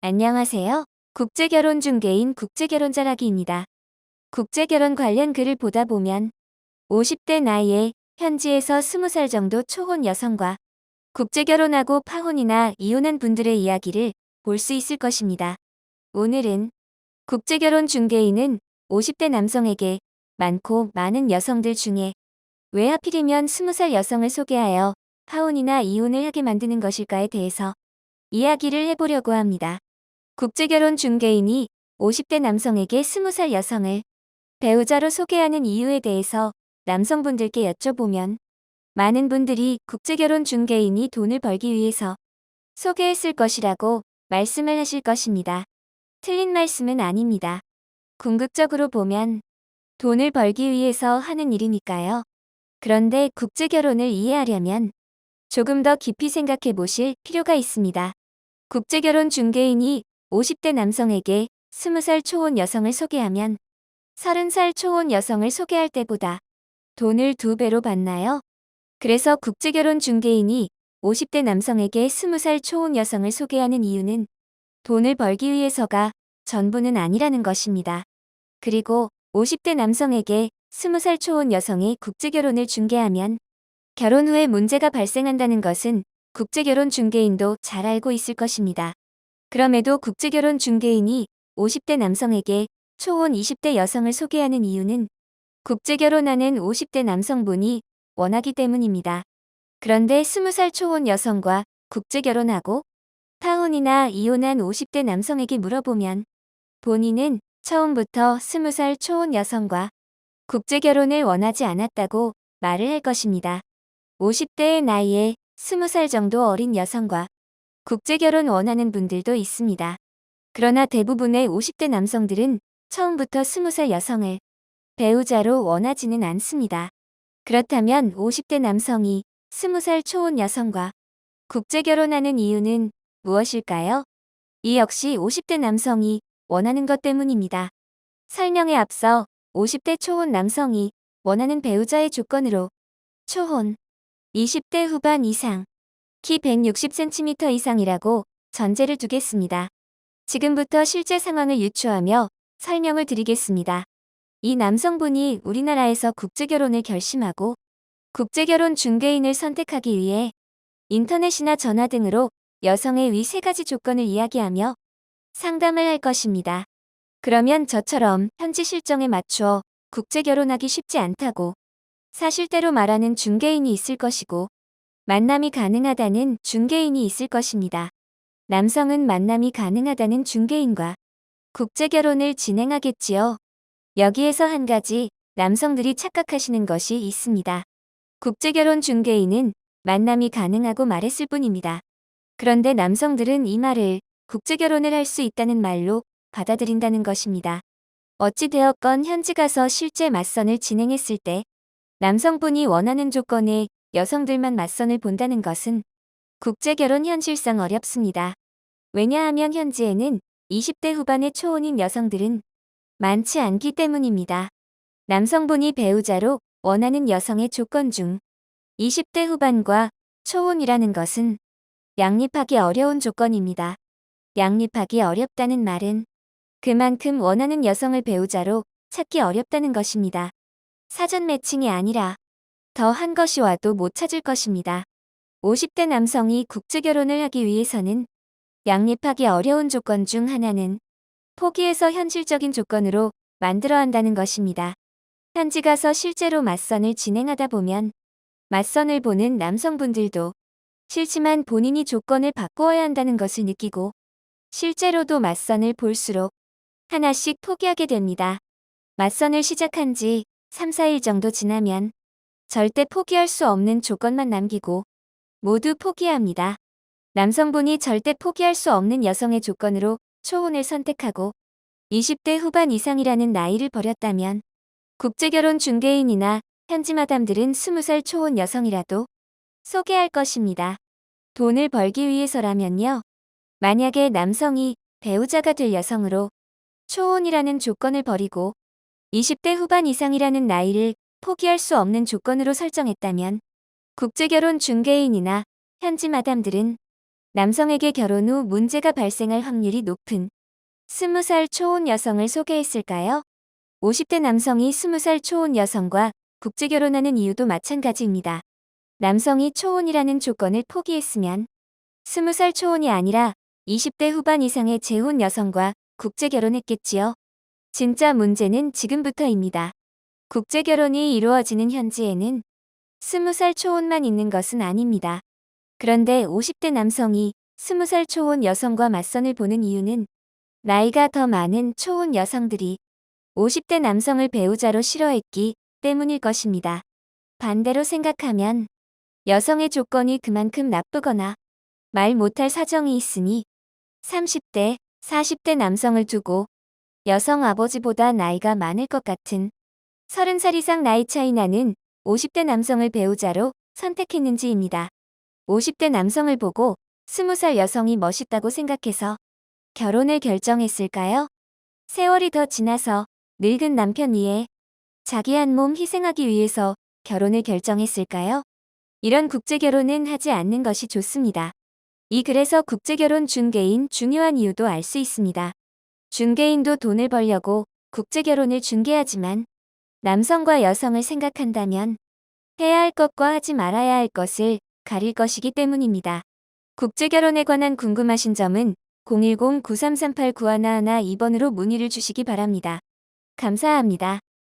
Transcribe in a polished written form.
안녕하세요. 국제결혼 중개인 국제결혼자라기입니다. 국제결혼 관련 글을 보다 보면 50대 나이에 현지에서 20살 정도 초혼 여성과 국제결혼하고 파혼이나 이혼한 분들의 이야기를 볼 수 있을 것입니다. 오늘은 국제결혼 중개인은 50대 남성에게 많고 많은 여성들 중에 왜 하필이면 20살 여성을 소개하여 파혼이나 이혼을 하게 만드는 것일까에 대해서 이야기를 해보려고 합니다. 국제결혼 중개인이 50대 남성에게 20살 여성을 배우자로 소개하는 이유에 대해서 남성분들께 여쭤보면 많은 분들이 국제결혼 중개인이 돈을 벌기 위해서 소개했을 것이라고 말씀을 하실 것입니다. 틀린 말씀은 아닙니다. 궁극적으로 보면 돈을 벌기 위해서 하는 일이니까요. 그런데 국제결혼을 이해하려면 조금 더 깊이 생각해 보실 필요가 있습니다. 국제결혼 중개인이 50대 남성에게 20살 초혼 여성을 소개하면 30살 초혼 여성을 소개할 때보다 돈을 2배로 받나요? 그래서 국제결혼 중개인이 50대 남성에게 20살 초혼 여성을 소개하는 이유는 돈을 벌기 위해서가 전부는 아니라는 것입니다. 그리고 50대 남성에게 20살 초혼 여성의 국제결혼을 중개하면 결혼 후에 문제가 발생한다는 것은 국제결혼 중개인도 잘 알고 있을 것입니다. 그럼에도 국제결혼 중개인이 50대 남성에게 초혼 20대 여성을 소개하는 이유는 국제결혼하는 50대 남성분이 원하기 때문입니다. 그런데 20살 초혼 여성과 국제결혼하고 파혼이나 이혼한 50대 남성에게 물어보면 본인은 처음부터 20살 초혼 여성과 국제결혼을 원하지 않았다고 말을 할 것입니다. 50대의 나이에 20살 정도 어린 여성과 국제결혼 원하는 분들도 있습니다. 그러나 대부분의 50대 남성들은 처음부터 20살 여성을 배우자로 원하지는 않습니다. 그렇다면 50대 남성이 20살 초혼 여성과 국제결혼하는 이유는 무엇일까요? 이 역시 50대 남성이 원하는 것 때문입니다. 설명에 앞서 50대 초혼 남성이 원하는 배우자의 조건으로 초혼, 20대 후반 이상, 키 160cm 이상이라고 전제를 두겠습니다. 지금부터 실제 상황을 유추하며 설명을 드리겠습니다. 이 남성분이 우리나라에서 국제결혼을 결심하고 국제결혼 중개인을 선택하기 위해 인터넷이나 전화 등으로 여성의 위 3가지 조건을 이야기하며 상담을 할 것입니다. 그러면 저처럼 현지 실정에 맞추어 국제결혼하기 쉽지 않다고 사실대로 말하는 중개인이 있을 것이고 만남이 가능하다는 중개인이 있을 것입니다. 남성은 만남이 가능하다는 중개인과 국제결혼을 진행하겠지요. 여기에서 한 가지 남성들이 착각하시는 것이 있습니다. 국제결혼 중개인은 만남이 가능하고 말했을 뿐입니다. 그런데 남성들은 이 말을 국제결혼을 할 수 있다는 말로 받아들인다는 것입니다. 어찌되었건 현지 가서 실제 맞선을 진행했을 때 남성분이 원하는 조건에 여성들만 맞선을 본다는 것은 국제결혼 현실상 어렵습니다. 왜냐하면 현지에는 20대 후반의 초혼인 여성들은 많지 않기 때문입니다. 남성분이 배우자로 원하는 여성의 조건 중 20대 후반과 초혼이라는 것은 양립하기 어려운 조건입니다. 양립하기 어렵다는 말은 그만큼 원하는 여성을 배우자로 찾기 어렵다는 것입니다. 사전 매칭이 아니라 더 한 것이 와도 못 찾을 것입니다. 50대 남성이 국제결혼을 하기 위해서는 양립하기 어려운 조건 중 하나는 포기해서 현실적인 조건으로 만들어야 한다는 것입니다. 현지 가서 실제로 맞선을 진행하다 보면 맞선을 보는 남성분들도 싫지만 본인이 조건을 바꾸어야 한다는 것을 느끼고 실제로도 맞선을 볼수록 하나씩 포기하게 됩니다. 맞선을 시작한 지 3, 4일 정도 지나면 절대 포기할 수 없는 조건만 남기고 모두 포기합니다. 남성분이 절대 포기할 수 없는 여성의 조건으로 초혼을 선택하고 20대 후반 이상이라는 나이를 버렸다면 국제결혼 중개인이나 현지 마담들은 20살 초혼 여성이라도 소개할 것입니다. 돈을 벌기 위해서라면요. 만약에 남성이 배우자가 될 여성으로 초혼이라는 조건을 버리고 20대 후반 이상이라는 나이를 포기할 수 없는 조건으로 설정했다면 국제결혼 중개인이나 현지 마담들은 남성에게 결혼 후 문제가 발생할 확률이 높은 20살 초혼 여성을 소개했을까요? 50대 남성이 20살 초혼 여성과 국제결혼하는 이유도 마찬가지입니다. 남성이 초혼이라는 조건을 포기했으면 20살 초혼이 아니라 20대 후반 이상의 재혼 여성과 국제결혼했겠지요. 진짜 문제는 지금부터입니다. 국제결혼이 이루어지는 현지에는 20살 초혼만 있는 것은 아닙니다. 그런데 50대 남성이 20살 초혼 여성과 맞선을 보는 이유는 나이가 더 많은 초혼 여성들이 50대 남성을 배우자로 싫어했기 때문일 것입니다. 반대로 생각하면 여성의 조건이 그만큼 나쁘거나 말 못할 사정이 있으니 30대, 40대 남성을 두고 여성 아버지보다 나이가 많을 것 같은 30살 이상 나이 차이 나는 50대 남성을 배우자로 선택했는지입니다. 50대 남성을 보고 20살 여성이 멋있다고 생각해서 결혼을 결정했을까요? 세월이 더 지나서 늙은 남편 위에 자기 한 몸 희생하기 위해서 결혼을 결정했을까요? 이런 국제결혼은 하지 않는 것이 좋습니다. 이 글에서 국제결혼 중개인 중요한 이유도 알 수 있습니다. 중개인도 돈을 벌려고 국제결혼을 중개하지만 남성과 여성을 생각한다면 해야 할 것과 하지 말아야 할 것을 가릴 것이기 때문입니다. 국제결혼에 관한 궁금하신 점은 010-9338-9111 2번으로 문의를 주시기 바랍니다. 감사합니다.